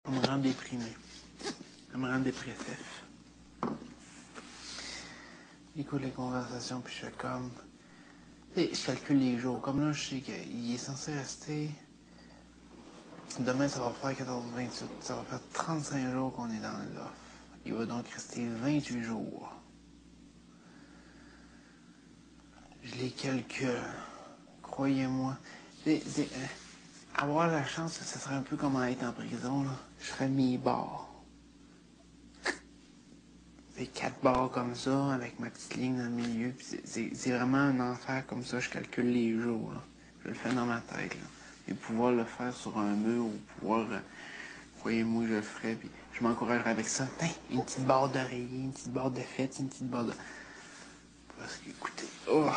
Ça me rend déprimé. Ça me rend dépressif. J'écoute les conversations, puis je fais comme... Et je calcule les jours. Comme là, je sais qu'il est censé rester... Demain, ça va faire 14-28. Ça va faire 35 jours qu'on est dans l'offre. Il va donc rester 28 jours. Je les calcule. Croyez-moi. Avoir la chance, ça serait un peu comme être en prison, là. Je ferais mes bars. Des 4 barres comme ça, avec ma petite ligne dans le milieu. C'est vraiment un enfer comme ça, je calcule les jours. Là. Je le fais dans ma tête. Là. Et pouvoir le faire sur un mur ou pouvoir, croyez-moi, je le ferais. Puis je m'encouragerais avec ça. Tain, une petite barre d'oreiller, une petite barre de fête, une petite barre de... Parce que, écoutez, oh.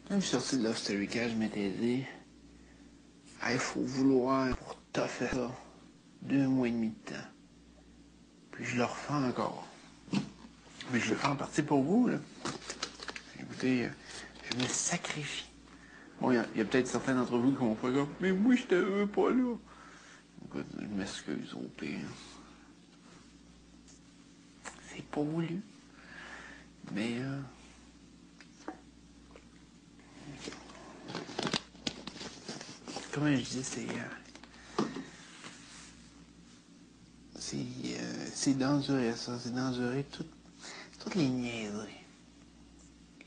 Quand je suis sorti de Lost Rica, je m'étais dit, il faut vouloir pour toffer ça 2 mois et demi de temps. Puis je le refais encore. Mais je le fais en partie pour vous, là. Écoutez, je me sacrifie. Bon, il y a peut-être certains d'entre vous qui vont faire comme, mais moi, je te veux pas là. Écoute, je m'excuse au pire. C'est pas voulu. Mais, comme je dis, c'est d'endurer ça. C'est d'endurer toutes les niaiseries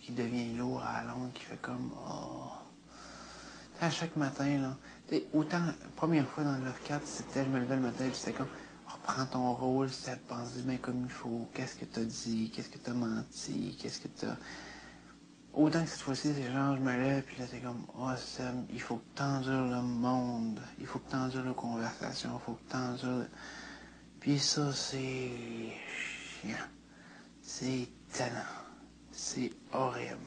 qui deviennent lourd à la longue, qui fait comme, oh. À chaque matin, là, autant, première fois dans le 4, c'était, je me levais le matin, puis c'était comme, reprends ton rôle, c'était de penser bien comme il faut, qu'est-ce que t'as dit, qu'est-ce que t'as menti, qu'est-ce que t'as... Autant que cette fois-ci, c'est genre, je me lève, puis là, c'est comme, oh, Sam, il faut que t'endures le monde, il faut que t'endures la conversation, il faut que t'endures... Puis ça, c'est chiant. C'est tannant. C'est horrible.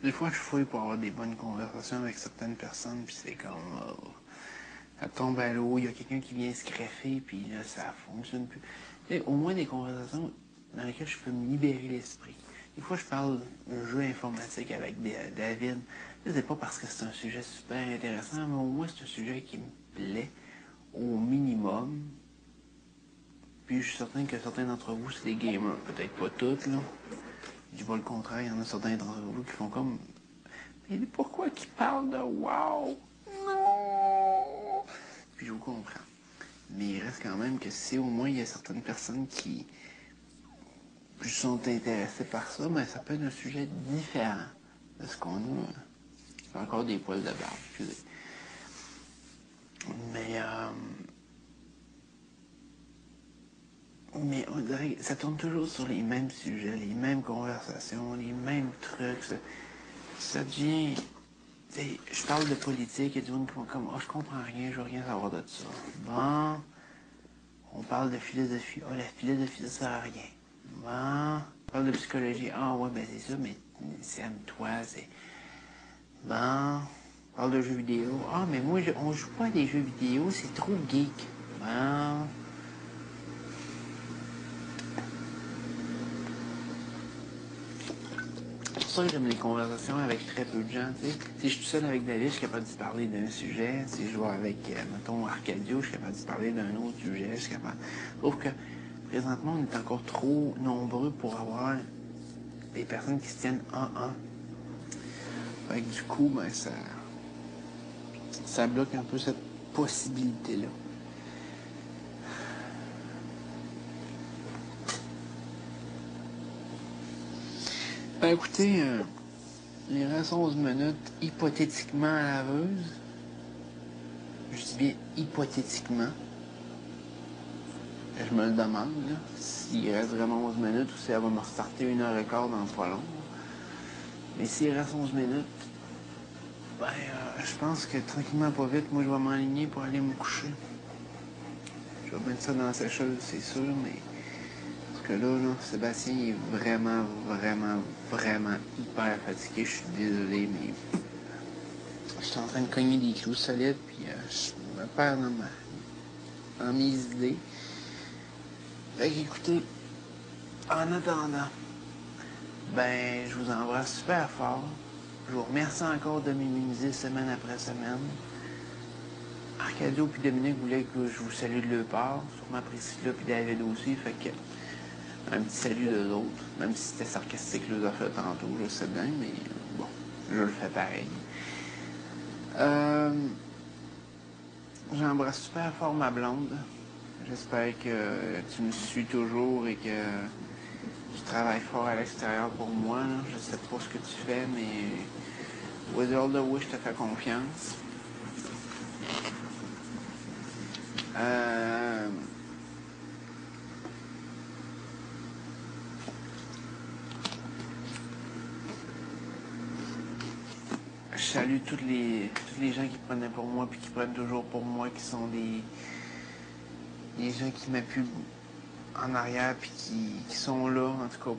Des fois, je fouille pour avoir des bonnes conversations avec certaines personnes, puis c'est comme... ça tombe à l'eau, il y a quelqu'un qui vient se greffer, puis là, ça fonctionne plus. Et au moins des conversations dans lesquelles je peux me libérer l'esprit. Des fois, je parle d'un jeu informatique avec David. C'est pas parce que c'est un sujet super intéressant, mais au moins, c'est un sujet qui me plaît au minimum. Puis je suis certain que certains d'entre vous, c'est des gamers. Peut-être pas toutes, là. Je dis pas le contraire, il y en a certains d'entre vous qui font comme... Mais pourquoi qu'ils parlent de WoW? Non! Puis je vous comprends. Mais il reste quand même que si au moins il y a certaines personnes qui sont intéressées par ça, ben ça peut être un sujet différent de ce qu'on a. J'ai encore des poils de barbe, excusez. Mais, mais on dirait que ça tourne toujours sur les mêmes sujets, les mêmes conversations, les mêmes trucs. Ça devient... Je parle de politique, il y a du monde qui font comme, oh, je comprends rien, je veux rien savoir de ça. Bon, on parle de philosophie, oh, la philosophie, ça sert à rien. Bon, on parle de psychologie, ah ouais, ben c'est ça, mais c'est à toi, c'est... Bon, on parle de jeux vidéo, ah, mais moi, on joue pas à des jeux vidéo, c'est trop geek. Bon... C'est pour ça que j'aime les conversations avec très peu de gens, tu sais. Si je suis tout seul avec David, je suis capable de se parler d'un sujet. Si je vais avec, mettons, Arcadio, je suis capable de se parler d'un autre sujet. Je suis capable... Sauf que, présentement, on est encore trop nombreux pour avoir des personnes qui se tiennent en. Fait que du coup, ben, ça bloque un peu cette possibilité-là. Ben, écoutez, il reste 11 minutes hypothétiquement à laveuse. Je dis bien hypothétiquement. Je me le demande, là, s'il reste vraiment 11 minutes ou si elle va me restarter 1h15 dans pas long. Mais s'il reste 11 minutes, ben, je pense que tranquillement, pas vite, moi, je vais m'enligner pour aller me coucher. Je vais mettre ça dans la sécheuse, c'est sûr, mais que là, Sébastien il est vraiment, vraiment, vraiment hyper fatigué. Je suis désolé, mais je suis en train de cogner des clous solides, puis je me perds dans mes idées. Fait qu'écoutez, en attendant, ben, je vous embrasse super fort. Je vous remercie encore de m'immuniser semaine après semaine. Arcadio puis Dominique voulaient que je vous salue de leur part, sûrement Priscilla puis David aussi, fait que un petit salut d'eux autres, même si c'était sarcastique là, fait tantôt, je sais bien, mais bon, je le fais pareil. J'embrasse super fort ma blonde. J'espère que tu me suis toujours et que tu travailles fort à l'extérieur pour moi. Là. Je sais pas ce que tu fais, mais with all the way, je te fais confiance. Je salue tous les gens qui prenaient pour moi puis qui prennent toujours pour moi, qui sont des gens qui m'appuient en arrière puis qui sont là, en tout cas,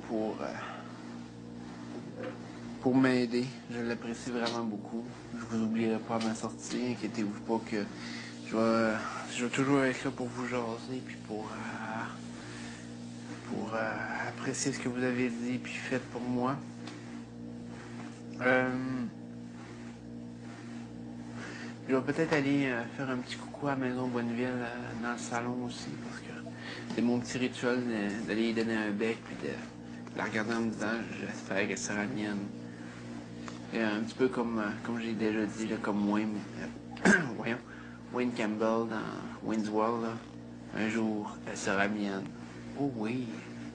pour m'aider. Je l'apprécie vraiment beaucoup. Je vous oublierai pas à ma sortie. Inquiétez-vous pas que je vais toujours être là pour vous jaser puis pour apprécier ce que vous avez dit puis fait pour moi. Je vais peut-être aller faire un petit coucou à Maison Bonneville dans le salon aussi, parce que c'est mon petit rituel d'aller lui donner un bec puis de la regarder en me disant j'espère qu'elle sera mienne. Et un petit peu comme j'ai déjà dit, là, comme Wayne, voyons, Wayne Campbell dans Wayne's World, là, un jour elle sera mienne. Oh oui,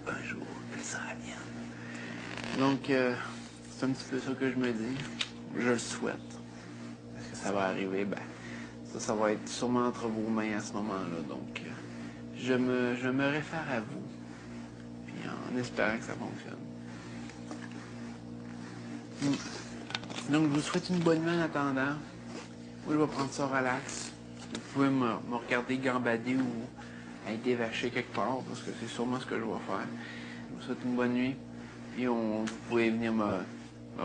un jour elle sera mienne. Donc c'est un petit peu ça que je me dis. Je le souhaite. Est-ce que ça va arriver? Ben, ça va être sûrement entre vos mains à ce moment-là. Donc, je me réfère à vous. Puis en espérant que ça fonctionne. Donc, je vous souhaite une bonne nuit en attendant. Moi, je vais prendre ça relax. Vous pouvez me regarder gambader ou être dévaché quelque part, parce que c'est sûrement ce que je vais faire. Je vous souhaite une bonne nuit. Puis, vous pouvez venir me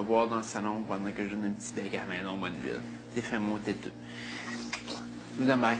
voir dans le salon pendant que je donne un petit bec à la maison Bonneville. C'est fait mon têteux. Je vous dis bye.